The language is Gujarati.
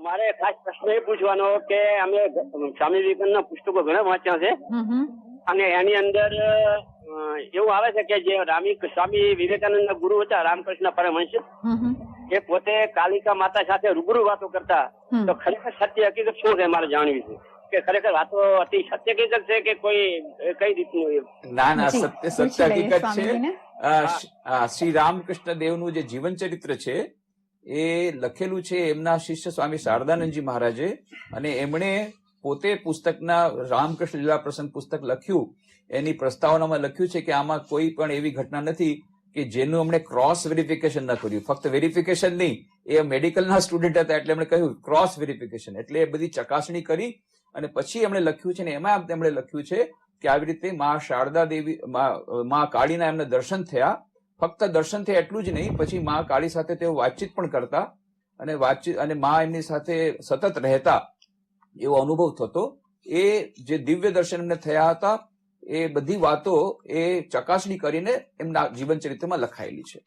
મારે ખાસ પ્રશ્ન એ પૂછવાનો કે અમે સ્વામી વિવેકાનંદના પુસ્તકો ઘણા વાંચ્યા છે અને એની અંદર એવું આવે છે કે જે સ્વામી વિવેકાનંદના ગુરુ હતા રામકૃષ્ણ પરમહંસ એ પોતે કાલિકા માતા સાથે રૂબરૂ વાતો કરતા. તો ખરેખર સત્ય હકીકત શું છે મારે જાણવી છે કે ખરેખર વાતો અતિ સત્ય હકીકત છે કે કોઈ કઈ રીતનું? ના, સત્ય હકીકત છે. શ્રી રામકૃષ્ણ દેવનું જે જીવન ચરિત્ર છે એ લખેલું છે એમના શિષ્ય સ્વામી શારદાનંદજી મહારાજે, અને એમણે પોતે પુસ્તકના રામકૃષ્ણ લીલા પ્રસંગ પુસ્તક લખ્યું. એની પ્રસ્તાવનામાં લખ્યું છે કે આમાં કોઈ પણ એવી ઘટના નથી કે જેનું એમણે ક્રોસ વેરિફિકેશન ન કર્યું. ફક્ત વેરિફિકેશન નહીં, એ મેડિકલના સ્ટુડન્ટ હતા એટલે એમણે કહ્યું ક્રોસ વેરિફિકેશન, એટલે એ બધી ચકાસણી કરી અને પછી એમણે લખ્યું છે. ને એમાં એમણે લખ્યું છે કે આવી રીતે મા શારદા દેવી, મા કાળીના એમને દર્શન થયા. ફક્ત દર્શન થયા એટલું જ નહીં, પછી મા કાળી સાથે તેઓ વાતચીત પણ કરતા અને મા એમની સાથે સતત રહેતા એવો અનુભવ થતો. એ જે દિવ્ય દર્શન એમને થયા હતા એ બધી વાતો એ ચકાસણી કરીને એમના જીવન ચરિત્રમાં લખાયેલી છે.